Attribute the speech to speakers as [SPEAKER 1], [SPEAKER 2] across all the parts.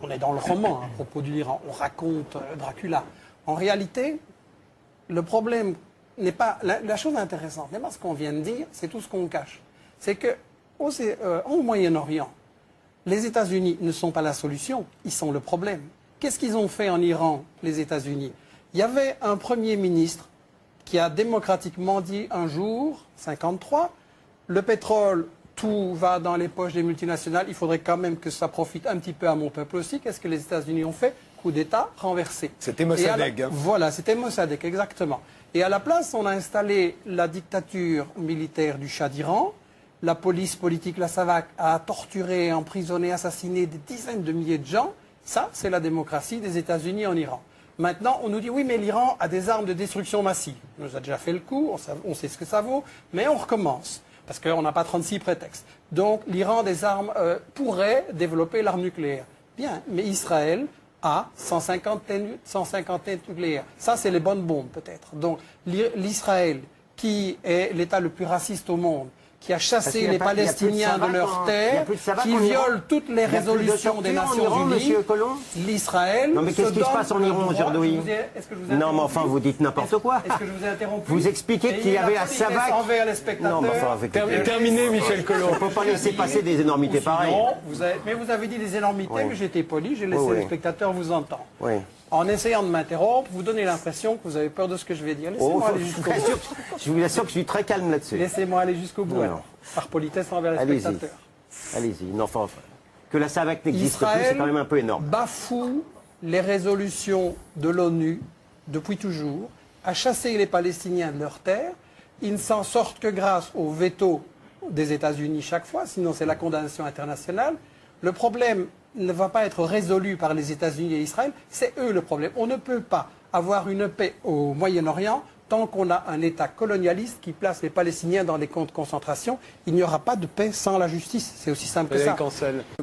[SPEAKER 1] On est dans le roman à propos de l'Iran, on raconte Dracula. En réalité, le problème n'est pas... La chose intéressante n'est pas ce qu'on vient de dire, c'est tout ce qu'on cache. C'est qu'au Moyen-Orient, les États-Unis ne sont pas la solution, ils sont le problème. Qu'est-ce qu'ils ont fait en Iran, les États-Unis? Il y avait un Premier ministre qui a démocratiquement dit un jour, 53, le pétrole, tout va dans les poches des multinationales, il faudrait quand même que ça profite un petit peu à mon peuple aussi. Qu'est-ce que les États-Unis ont fait? Coup d'État renversé.
[SPEAKER 2] C'était Mossadegh.
[SPEAKER 1] Voilà, c'était Mossadegh, exactement. Et à la place, on a installé la dictature militaire du Shah d'Iran. La police politique, la SAVAK, a torturé, emprisonné, assassiné des dizaines de milliers de gens. Ça, c'est la démocratie des États-Unis en Iran. Maintenant, on nous dit, oui, mais l'Iran a des armes de destruction massive. On nous a déjà fait le coup, on sait ce que ça vaut, mais on recommence. Parce qu'on n'a pas 36 prétextes. Donc l'Iran des armes pourrait développer l'arme nucléaire. Bien, mais Israël a 150 têtes nucléaires. Ça, c'est les bonnes bombes peut-être. Donc l'Israël, qui est l'État le plus raciste au monde, qui a chassé les Palestiniens de leurs terres, qui viole toutes les résolutions des Nations Unies, l'Israël...
[SPEAKER 3] Non mais qu'est-ce qui se passe en Iran aujourd'hui? Non mais enfin vous dites n'importe quoi.
[SPEAKER 1] Est-ce que je vous ai interrompu?
[SPEAKER 3] Vous expliquez qu'il y avait à SAVAK...
[SPEAKER 1] envers les spectateurs.
[SPEAKER 3] Non mais enfin...
[SPEAKER 2] Terminé Michel Collomb.
[SPEAKER 3] On ne peut pas laisser passer des énormités pareilles.
[SPEAKER 1] Mais vous avez dit des énormités, mais j'étais poli, j'ai laissé les spectateurs vous entendre.
[SPEAKER 3] Oui.
[SPEAKER 1] En essayant de m'interrompre, vous donnez l'impression que vous avez peur de ce que je vais dire. Laissez-moi aller jusqu'au bout.
[SPEAKER 3] Je vous assure que je suis très calme là-dessus.
[SPEAKER 1] Laissez-moi aller jusqu'au bout, alors, par politesse envers les spectateurs.
[SPEAKER 3] Allez-y. Non, enfin, que la SAVAK n'existe plus, c'est quand même un peu énorme.
[SPEAKER 1] Bafoue les résolutions de l'ONU depuis toujours, a chassé les Palestiniens de leurs terres. Ils ne s'en sortent que grâce au veto des États-Unis chaque fois, sinon c'est la condamnation internationale. Le problème ne va pas être résolu par les États-Unis et Israël, c'est eux le problème. On ne peut pas avoir une paix au Moyen-Orient tant qu'on a un État colonialiste qui place les Palestiniens dans des camps de concentration. Il n'y aura pas de paix sans la justice. C'est aussi simple que ça.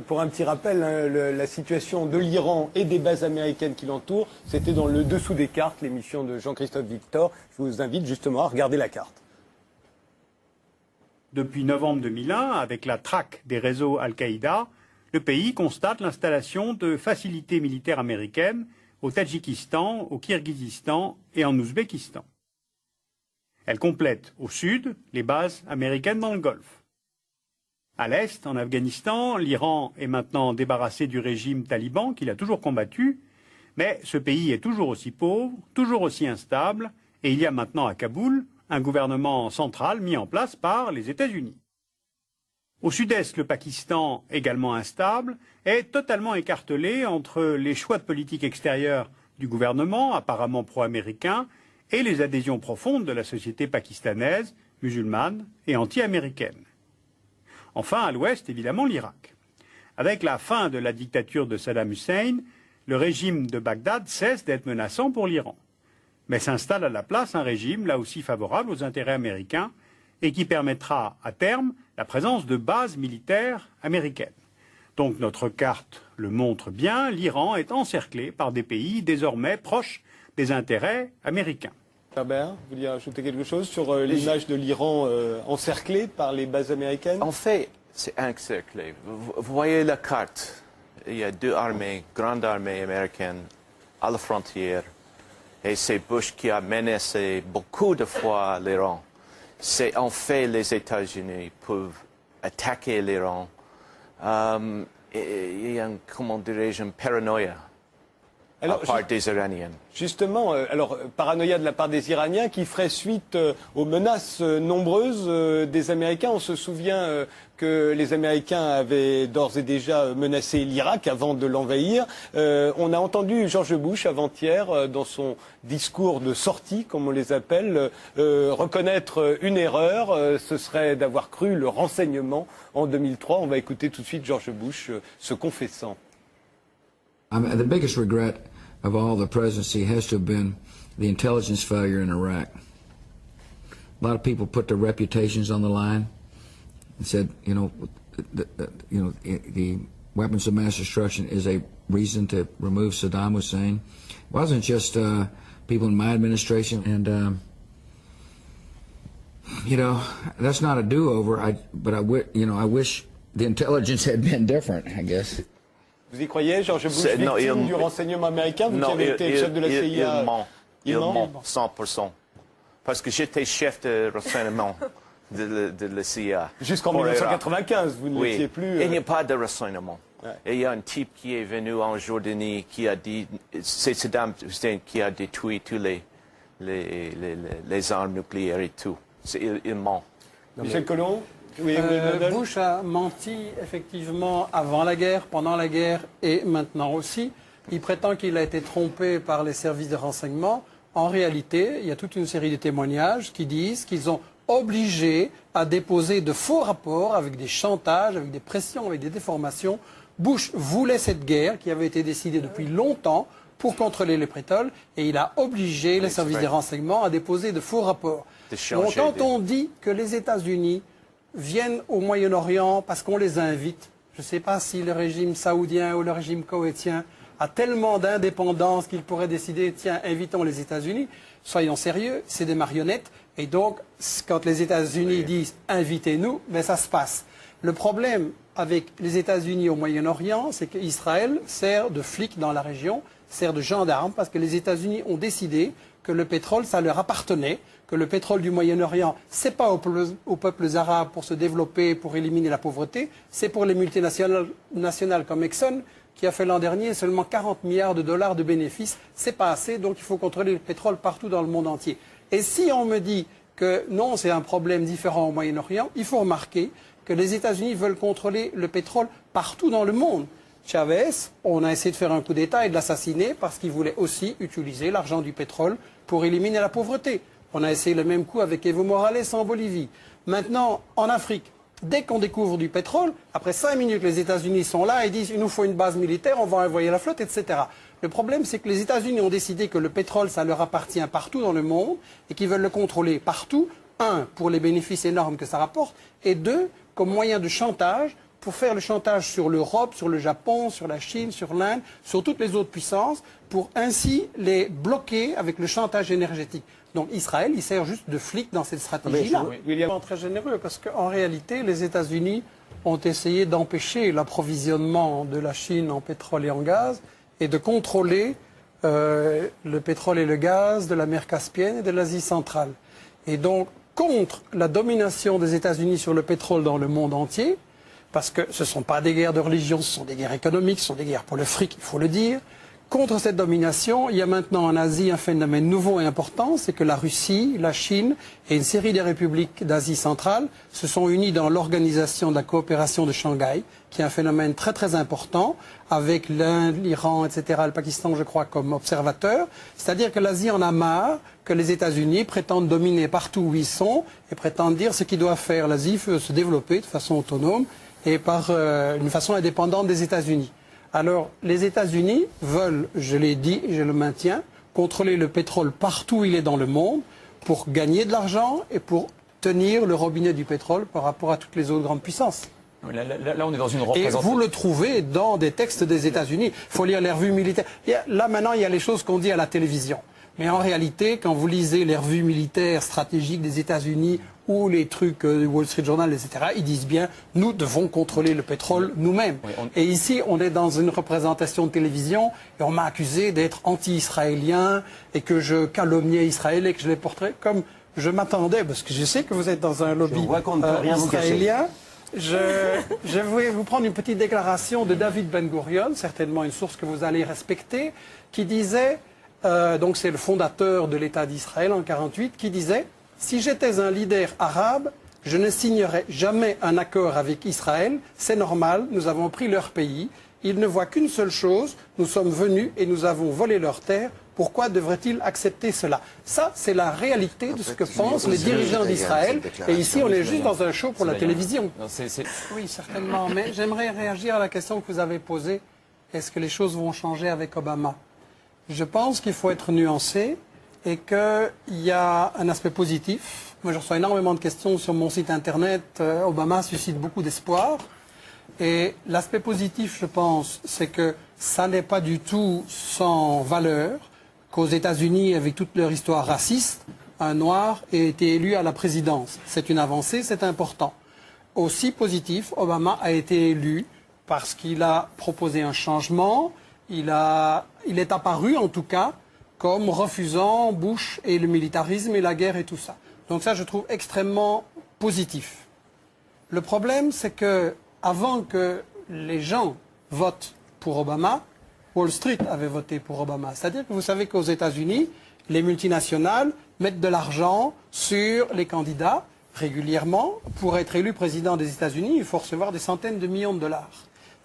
[SPEAKER 2] Pour un petit rappel, hein, la situation de l'Iran et des bases américaines qui l'entourent, c'était dans le dessous des cartes, l'émission de Jean-Christophe Victor. Je vous invite justement à regarder la carte.
[SPEAKER 4] Depuis novembre 2001, avec la traque des réseaux Al-Qaïda, le pays constate l'installation de facilités militaires américaines au Tadjikistan, au Kirghizistan et en Ouzbékistan. Elle complète au sud les bases américaines dans le Golfe. À l'est, en Afghanistan, l'Iran est maintenant débarrassé du régime taliban qu'il a toujours combattu, mais ce pays est toujours aussi pauvre, toujours aussi instable, et il y a maintenant à Kaboul un gouvernement central mis en place par les États-Unis. Au sud-est, le Pakistan, également instable, est totalement écartelé entre les choix de politique extérieure du gouvernement, apparemment pro-américain, et les adhésions profondes de la société pakistanaise, musulmane et anti-américaine. Enfin, à l'ouest, évidemment, l'Irak. Avec la fin de la dictature de Saddam Hussein, le régime de Bagdad cesse d'être menaçant pour l'Iran. Mais s'installe à la place un régime, là aussi favorable aux intérêts américains, et qui permettra à terme la présence de bases militaires américaines. Donc notre carte le montre bien, l'Iran est encerclé par des pays désormais proches des intérêts américains.
[SPEAKER 2] Herbert, vous vouliez ajouter quelque chose sur l'image de l'Iran encerclé par les bases américaines?
[SPEAKER 5] En fait, c'est encerclé. Vous voyez la carte. Il y a deux armées, grandes armées américaines à la frontière. Et c'est Bush qui a menacé beaucoup de fois l'Iran. C'est en fait les États-Unis peuvent attaquer l'Iran. Il y a, comment dirais-je, une paranoïa de la part des Iraniens.
[SPEAKER 2] Justement, paranoïa de la part des Iraniens qui ferait suite aux menaces nombreuses des Américains. On se souvient que les Américains avaient d'ores et déjà menacé l'Irak avant de l'envahir. On a entendu George Bush avant-hier, dans son discours de sortie, comme on les appelle, reconnaître une erreur. Ce serait d'avoir cru le renseignement en 2003. On va écouter tout de suite George Bush se confessant.
[SPEAKER 6] The biggest regret of all the presidency has to have been the intelligence failure in Iraq. A lot of people put their reputations on the line and said, the weapons of mass destruction is a reason to remove Saddam Hussein. It wasn't just people in my administration, and that's not a do-over. But I wish the intelligence had been different, I guess.
[SPEAKER 2] Vous y croyez, George Bush,
[SPEAKER 5] Non,
[SPEAKER 2] victime du renseignement américain, vous qui avez été chef de la CIA?
[SPEAKER 5] Il ment 100%. Parce que j'étais chef de renseignement de la CIA.
[SPEAKER 2] Jusqu'en 1995, vous ne l'étiez plus.
[SPEAKER 5] Il n'y a pas de renseignement.
[SPEAKER 2] Ouais.
[SPEAKER 5] Et il y a un type qui est venu en Jordanie qui a dit, c'est Saddam Hussein qui a détruit tous les armes nucléaires et tout. Il ment.
[SPEAKER 2] Michel Collomb? Oui,
[SPEAKER 1] Bush a menti effectivement avant la guerre, pendant la guerre et maintenant aussi. Il prétend qu'il a été trompé par les services de renseignement. En réalité, il y a toute une série de témoignages qui disent qu'ils ont obligé à déposer de faux rapports avec des chantages, avec des pressions, avec des déformations. Bush voulait cette guerre qui avait été décidée depuis longtemps pour contrôler le pétrole et il a obligé les services de renseignement à déposer de faux rapports. Donc quand on dit que les États-Unis viennent au Moyen-Orient parce qu'on les invite, je ne sais pas si le régime saoudien ou le régime koweïtien a tellement d'indépendance qu'il pourrait décider, tiens, invitons les États-Unis. Soyons sérieux, c'est des marionnettes. Et donc, quand les États-Unis disent invitez-nous, ben ça se passe. Le problème avec les États-Unis au Moyen-Orient, c'est qu'Israël sert de flic dans la région, sert de gendarme, parce que les États-Unis ont décidé que le pétrole, ça leur appartenait, que le pétrole du Moyen-Orient, c'est pas aux peuples arabes pour se développer, pour éliminer la pauvreté, c'est pour les multinationales comme Exxon, qui a fait l'an dernier seulement 40 milliards de dollars de bénéfices. C'est pas assez, donc il faut contrôler le pétrole partout dans le monde entier. Et si on me dit que non, c'est un problème différent au Moyen-Orient, il faut remarquer que les États-Unis veulent contrôler le pétrole partout dans le monde. Chavez, on a essayé de faire un coup d'État et de l'assassiner parce qu'il voulait aussi utiliser l'argent du pétrole pour éliminer la pauvreté. On a essayé le même coup avec Evo Morales en Bolivie. Maintenant, en Afrique, dès qu'on découvre du pétrole, après 5 minutes, les États-Unis sont là et disent « il nous faut une base militaire, on va envoyer la flotte, etc. » Le problème, c'est que les États-Unis ont décidé que le pétrole, ça leur appartient partout dans le monde et qu'ils veulent le contrôler partout. Un, pour les bénéfices énormes que ça rapporte, et deux, comme moyen de chantage, pour faire le chantage sur l'Europe, sur le Japon, sur la Chine, sur l'Inde, sur toutes les autres puissances, pour ainsi les bloquer avec le chantage énergétique. Donc Israël, il sert juste de flic dans cette stratégie-là.
[SPEAKER 2] William.
[SPEAKER 1] Très généreux, parce qu'en réalité, les États-Unis ont essayé d'empêcher l'approvisionnement de la Chine en pétrole et en gaz, et de contrôler le pétrole et le gaz de la mer Caspienne et de l'Asie centrale. Et donc, contre la domination des États-Unis sur le pétrole dans le monde entier, parce que ce ne sont pas des guerres de religion, ce sont des guerres économiques, ce sont des guerres pour le fric, il faut le dire. Contre cette domination, il y a maintenant en Asie un phénomène nouveau et important, c'est que la Russie, la Chine et une série de républiques d'Asie centrale se sont unies dans l'organisation de la coopération de Shanghai, qui est un phénomène très très important, avec l'Inde, l'Iran, etc., le Pakistan, je crois, comme observateurs. C'est-à-dire que l'Asie en a marre que les États-Unis prétendent dominer partout où ils sont et prétendent dire ce qu'ils doivent faire. L'Asie veut se développer de façon autonome et par une façon indépendante des États-Unis. Alors, les États-Unis veulent, je l'ai dit et je le maintiens, contrôler le pétrole partout où il est dans le monde pour gagner de l'argent et pour tenir le robinet du pétrole par rapport à toutes les autres grandes puissances.
[SPEAKER 7] Là, on est dans une
[SPEAKER 1] Et
[SPEAKER 7] représentation.
[SPEAKER 1] vous le trouvez dans des textes des États-Unis. Il faut lire les revues militaires. Là, maintenant, il y a les choses qu'on dit à la télévision. Mais en réalité, quand vous lisez les revues militaires stratégiques des États-Unis ou les trucs du Wall Street Journal, etc., ils disent bien, nous devons contrôler le pétrole nous-mêmes.
[SPEAKER 7] Oui,
[SPEAKER 1] Et ici, on est dans une représentation de télévision et on m'a accusé d'être anti-israélien et que je calomniais Israël et que je les porterais comme je m'attendais, parce que je sais que vous êtes dans un lobby
[SPEAKER 3] Je vois qu'on ne peut rien vous cacher.
[SPEAKER 1] israélien. Je vais vous prendre une petite déclaration de David Ben Gurion, certainement une source que vous allez respecter, qui disait, donc c'est le fondateur de l'État d'Israël en 1948, qui disait « Si j'étais un leader arabe, je ne signerais jamais un accord avec Israël. C'est normal, nous avons pris leur pays. Ils ne voient qu'une seule chose, nous sommes venus et nous avons volé leurs terres. Pourquoi devraient-ils accepter cela ?» Ça, c'est la réalité de ce que pensent les dirigeants d'Israël. Et ici, on est juste dans un show pour la télévision.
[SPEAKER 7] Non,
[SPEAKER 1] Oui, certainement. Mais j'aimerais réagir à la question que vous avez posée. Est-ce que les choses vont changer avec Obama? Je pense qu'il faut être nuancé et qu'il y a un aspect positif. Moi, je reçois énormément de questions sur mon site internet. Obama suscite beaucoup d'espoir. Et l'aspect positif, je pense, c'est que ça n'est pas du tout sans valeur qu'aux États-Unis, avec toute leur histoire raciste, un noir ait été élu à la présidence. C'est une avancée, c'est important. Aussi positif, Obama a été élu parce qu'il a proposé un changement. Il est apparu, en tout cas, comme refusant Bush et le militarisme et la guerre et tout ça. Donc ça, je trouve extrêmement positif. Le problème, c'est que avant que les gens votent pour Obama, Wall Street avait voté pour Obama. C'est-à-dire que vous savez qu'aux États-Unis, les multinationales mettent de l'argent sur les candidats régulièrement. Pour être élu président des États-Unis, il faut recevoir des centaines de millions de dollars.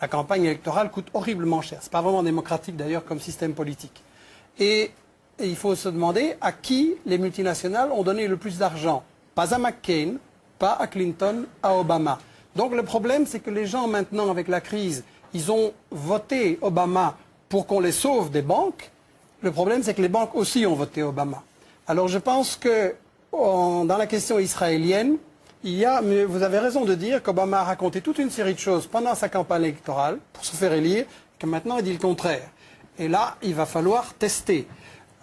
[SPEAKER 1] La campagne électorale coûte horriblement cher. Ce n'est pas vraiment démocratique d'ailleurs comme système politique. Et il faut se demander à qui les multinationales ont donné le plus d'argent. Pas à McCain, pas à Clinton, à Obama. Donc le problème, c'est que les gens maintenant, avec la crise, ils ont voté Obama pour qu'on les sauve des banques. Le problème, c'est que les banques aussi ont voté Obama. Alors je pense que dans la question israélienne, vous avez raison de dire qu'Obama a raconté toute une série de choses pendant sa campagne électorale pour se faire élire, que maintenant il dit le contraire. Et là, il va falloir tester.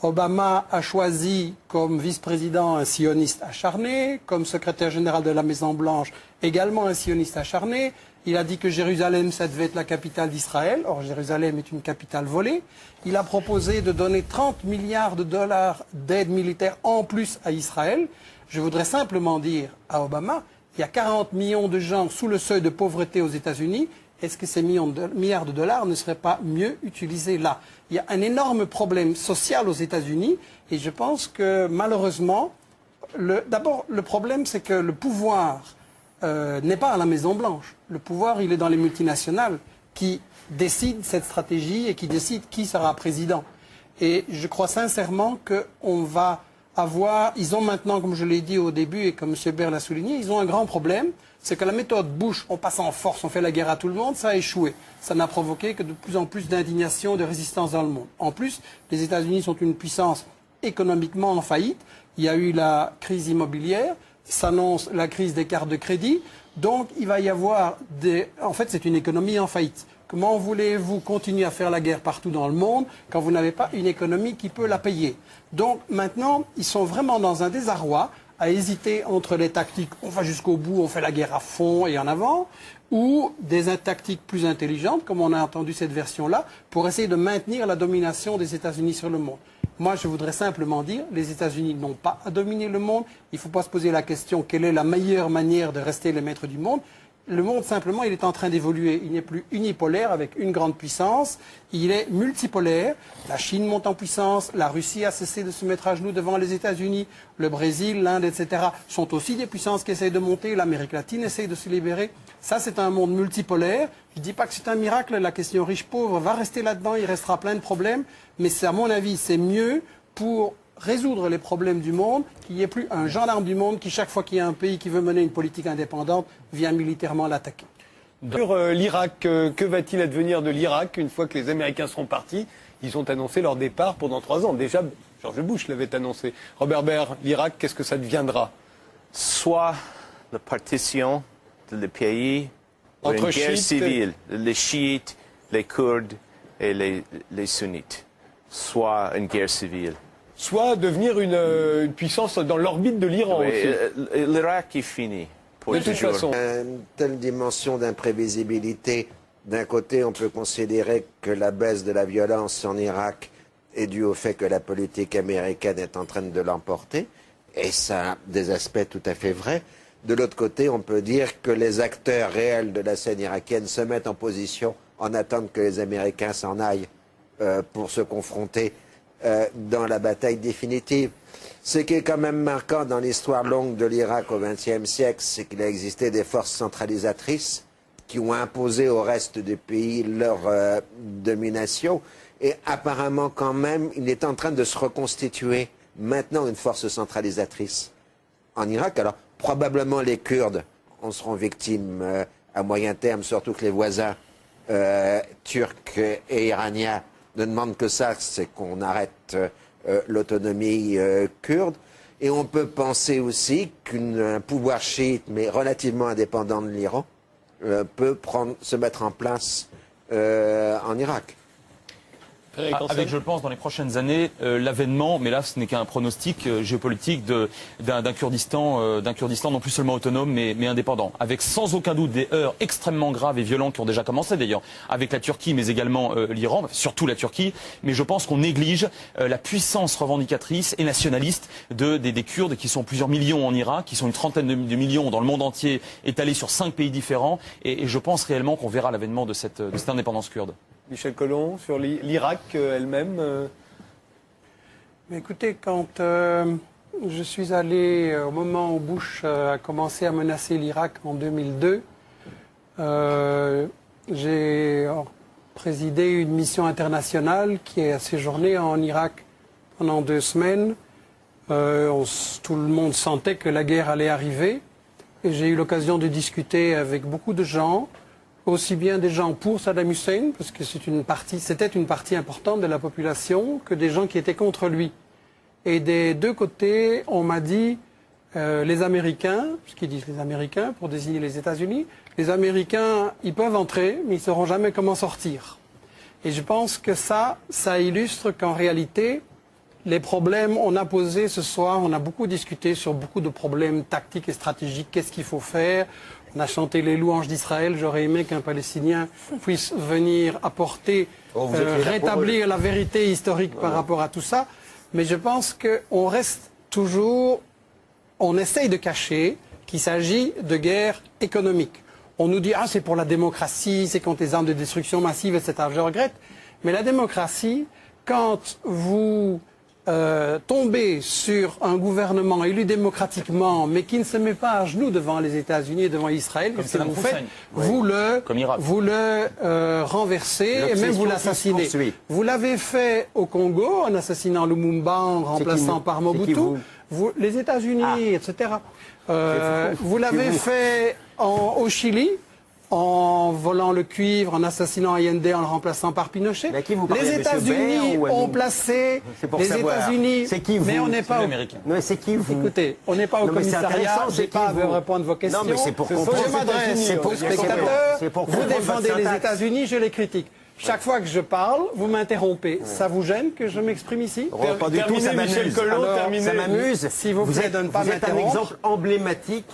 [SPEAKER 1] Obama a choisi comme vice-président un sioniste acharné, comme secrétaire général de la Maison-Blanche également un sioniste acharné. Il a dit que Jérusalem, ça devait être la capitale d'Israël. Or, Jérusalem est une capitale volée. Il a proposé de donner 30 milliards de dollars d'aide militaire en plus à Israël. Je voudrais simplement dire à Obama, il y a 40 millions de gens sous le seuil de pauvreté aux États-Unis. Est-ce que ces milliards de dollars ne seraient pas mieux utilisés là? Il y a un énorme problème social aux États-Unis et je pense que malheureusement, d'abord le problème c'est que le pouvoir n'est pas à la Maison-Blanche. Le pouvoir, il est dans les multinationales qui décident cette stratégie et qui décident qui sera président. Et je crois sincèrement qu'on va avoir... Ils ont maintenant, comme je l'ai dit au début et comme M. Baird l'a souligné, ils ont un grand problème. C'est que la méthode Bush, on passe en force, on fait la guerre à tout le monde, ça a échoué. Ça n'a provoqué que de plus en plus d'indignation, de résistance dans le monde. En plus, les États-Unis sont une puissance économiquement en faillite. Il y a eu la crise immobilière, s'annonce la crise des cartes de crédit. Donc, il va y avoir des... En fait, c'est une économie en faillite. Comment voulez-vous continuer à faire la guerre partout dans le monde quand vous n'avez pas une économie qui peut la payer? Donc, maintenant, ils sont vraiment dans un désarroi à hésiter entre les tactiques on va jusqu'au bout, on fait la guerre à fond et en avant, ou des tactiques plus intelligentes, comme on a entendu cette version-là, pour essayer de maintenir la domination des États-Unis sur le monde. Moi, je voudrais simplement dire, les États-Unis n'ont pas à dominer le monde. Il ne faut pas se poser la question quelle est la meilleure manière de rester les maîtres du monde. Le monde, simplement, il est en train d'évoluer. Il n'est plus unipolaire avec une grande puissance. Il est multipolaire. La Chine monte en puissance. La Russie a cessé de se mettre à genoux devant les États-Unis. Le Brésil, l'Inde, etc. sont aussi des puissances qui essayent de monter. L'Amérique latine essaye de se libérer. Ça, c'est un monde multipolaire. Je ne dis pas que c'est un miracle. La question riche-pauvre va rester là-dedans. Il restera plein de problèmes. Mais à mon avis, c'est mieux pour résoudre les problèmes du monde, qu'il n'y ait plus un gendarme du monde qui, chaque fois qu'il y a un pays qui veut mener une politique indépendante, vient militairement l'attaquer.
[SPEAKER 2] Sur l'Irak, que va-t-il advenir de l'Irak une fois que les Américains seront partis? Ils ont annoncé leur départ pendant 3 ans. Déjà, George Bush l'avait annoncé. Robert Baird, l'Irak, qu'est-ce que ça deviendra?
[SPEAKER 5] Soit la partition du pays, ou une guerre civile, les chiites, les Kurdes et les sunnites. Soit une guerre civile.
[SPEAKER 2] Soit devenir une puissance dans l'orbite de l'Iran aussi.
[SPEAKER 5] L'Irak est fini.
[SPEAKER 2] De toute façon.
[SPEAKER 7] Une telle dimension d'imprévisibilité, d'un côté, on peut considérer que la baisse de la violence en Irak est due au fait que la politique américaine est en train de l'emporter, et ça a des aspects tout à fait vrais. De l'autre côté, on peut dire que les acteurs réels de la scène irakienne se mettent en position en attendant que les Américains s'en aillent pour se confronter dans la bataille définitive. Ce qui est quand même marquant dans l'histoire longue de l'Irak au XXe siècle, c'est qu'il a existé des forces centralisatrices qui ont imposé au reste du pays leur domination. Et apparemment, quand même, il est en train de se reconstituer maintenant une force centralisatrice en Irak. Alors, probablement les Kurdes en seront victimes à moyen terme, surtout que les voisins turcs et iraniens ne demandent que ça, c'est qu'on arrête l'autonomie kurde. Et on peut penser aussi qu'un pouvoir chiite, mais relativement indépendant de l'Iran, peut se mettre en place en Irak.
[SPEAKER 8] Avec, je pense, dans les prochaines années, l'avènement, mais là ce n'est qu'un pronostic géopolitique d'un Kurdistan non plus seulement autonome mais indépendant, avec sans aucun doute des heurts extrêmement graves et violents qui ont déjà commencé d'ailleurs avec la Turquie mais également l'Iran, surtout la Turquie, mais je pense qu'on néglige la puissance revendicatrice et nationaliste des Kurdes qui sont plusieurs millions en Irak, qui sont une trentaine de millions dans le monde entier étalés sur 5 pays différents et je pense réellement qu'on verra l'avènement de cette indépendance kurde.
[SPEAKER 2] Michel Collomb, sur l'Irak elle-même
[SPEAKER 1] Mais écoutez, quand je suis allé au moment où Bush a commencé à menacer l'Irak en 2002, j'ai présidé une mission internationale qui a séjourné en Irak pendant 2 semaines. Tout le monde sentait que la guerre allait arriver. Et j'ai eu l'occasion de discuter avec beaucoup de gens, aussi bien des gens pour Saddam Hussein, parce que c'était une partie importante de la population, que des gens qui étaient contre lui. Et des deux côtés, on m'a dit, les Américains, puisqu'ils disent les Américains pour désigner les États-Unis, les Américains, ils peuvent entrer, mais ils ne sauront jamais comment sortir. Et je pense que ça illustre qu'en réalité, les problèmes, on a posé ce soir, on a beaucoup discuté sur beaucoup de problèmes tactiques et stratégiques, qu'est-ce qu'il faut faire. On a chanté les louanges d'Israël, j'aurais aimé qu'un Palestinien puisse venir apporter, rétablir la vérité historique par rapport à tout ça. Mais je pense qu'on reste toujours, on essaye de cacher qu'il s'agit de guerre économique. On nous dit, c'est pour la démocratie, c'est contre les armes de destruction massive, etc. Je regrette. Mais la démocratie, quand vous tombez sur un gouvernement élu démocratiquement, mais qui ne se met pas à genoux devant les États-Unis et devant Israël, ce que vous faites, vous le renversez et même vous l'assassinez. Vous l'avez fait au Congo en assassinant Lumumba, en remplaçant par Mobutu. Les États-Unis, etc. Vous l'avez fait au Chili, en volant le cuivre, en assassinant Allende, en le remplaçant par Pinochet. Les États-Unis ont placé les États-Unis, mais on n'est pas au...
[SPEAKER 3] Mais c'est qui vous?
[SPEAKER 1] Écoutez, on n'est pas au commissariat, je n'ai pas à répondre vos questions.
[SPEAKER 3] Non, mais c'est pour comprendre.
[SPEAKER 1] Je m'adresse aux spectateurs, vous défendez les États-Unis, je les critique. Chaque fois que je parle, vous m'interrompez. Ça vous gêne que je m'exprime ici?
[SPEAKER 3] Pas du tout, ça m'amuse. Ça m'amuse.
[SPEAKER 1] S'il vous plaît, de ne pas m'interrompre.
[SPEAKER 3] Vous êtes un exemple emblématique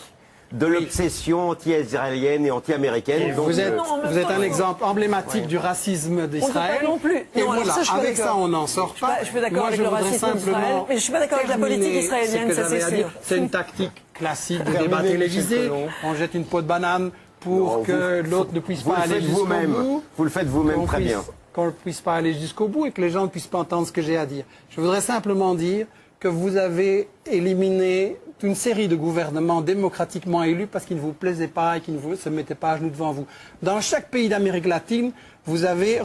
[SPEAKER 3] de l'obsession anti-israélienne et anti-américaine.
[SPEAKER 1] Vous êtes un exemple emblématique du racisme d'Israël.
[SPEAKER 9] Non plus.
[SPEAKER 1] Et voilà, avec ça, on n'en sort pas.
[SPEAKER 9] Je suis d'accord avec le racisme d'Israël, mais je suis pas d'accord avec la politique israélienne, ça c'est sûr.
[SPEAKER 1] C'est une tactique classique de débat télévisé. On jette une peau de banane pour que l'autre ne puisse pas aller jusqu'au bout.
[SPEAKER 3] Vous le faites vous-même très bien.
[SPEAKER 1] Qu'on ne puisse pas aller jusqu'au bout et que les gens ne puissent pas entendre ce que j'ai à dire. Je voudrais simplement dire que vous avez éliminé une série de gouvernements démocratiquement élus parce qu'ils ne vous plaisaient pas et qu'ils ne se mettaient pas à genoux devant vous. Dans chaque pays d'Amérique latine, vous avez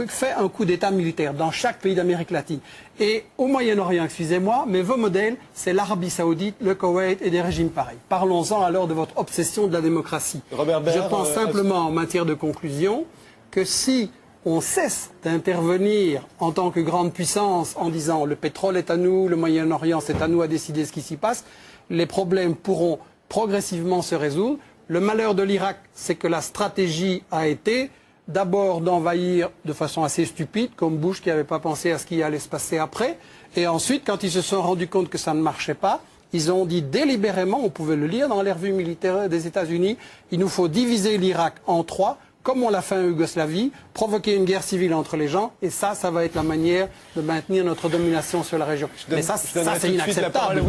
[SPEAKER 1] fait un coup d'État militaire, dans chaque pays d'Amérique latine. Et au Moyen-Orient, excusez-moi, mais vos modèles, c'est l'Arabie Saoudite, le Koweït et des régimes pareils. Parlons-en alors de votre obsession de la démocratie.
[SPEAKER 2] Robert Baird,
[SPEAKER 1] je pense simplement, en matière de conclusion, que si on cesse d'intervenir en tant que grande puissance en disant le pétrole est à nous, le Moyen-Orient c'est à nous à décider ce qui s'y passe, les problèmes pourront progressivement se résoudre. Le malheur de l'Irak, c'est que la stratégie a été d'abord d'envahir de façon assez stupide, comme Bush qui n'avait pas pensé à ce qui allait se passer après, et ensuite, quand ils se sont rendus compte que ça ne marchait pas, ils ont dit délibérément, on pouvait le lire dans les revues militaires des États-Unis, il nous faut diviser l'Irak en 3, comme on l'a fait en Yougoslavie, provoquer une guerre civile entre les gens, et ça va être la manière de maintenir notre domination sur la région. Mais ça c'est inacceptable.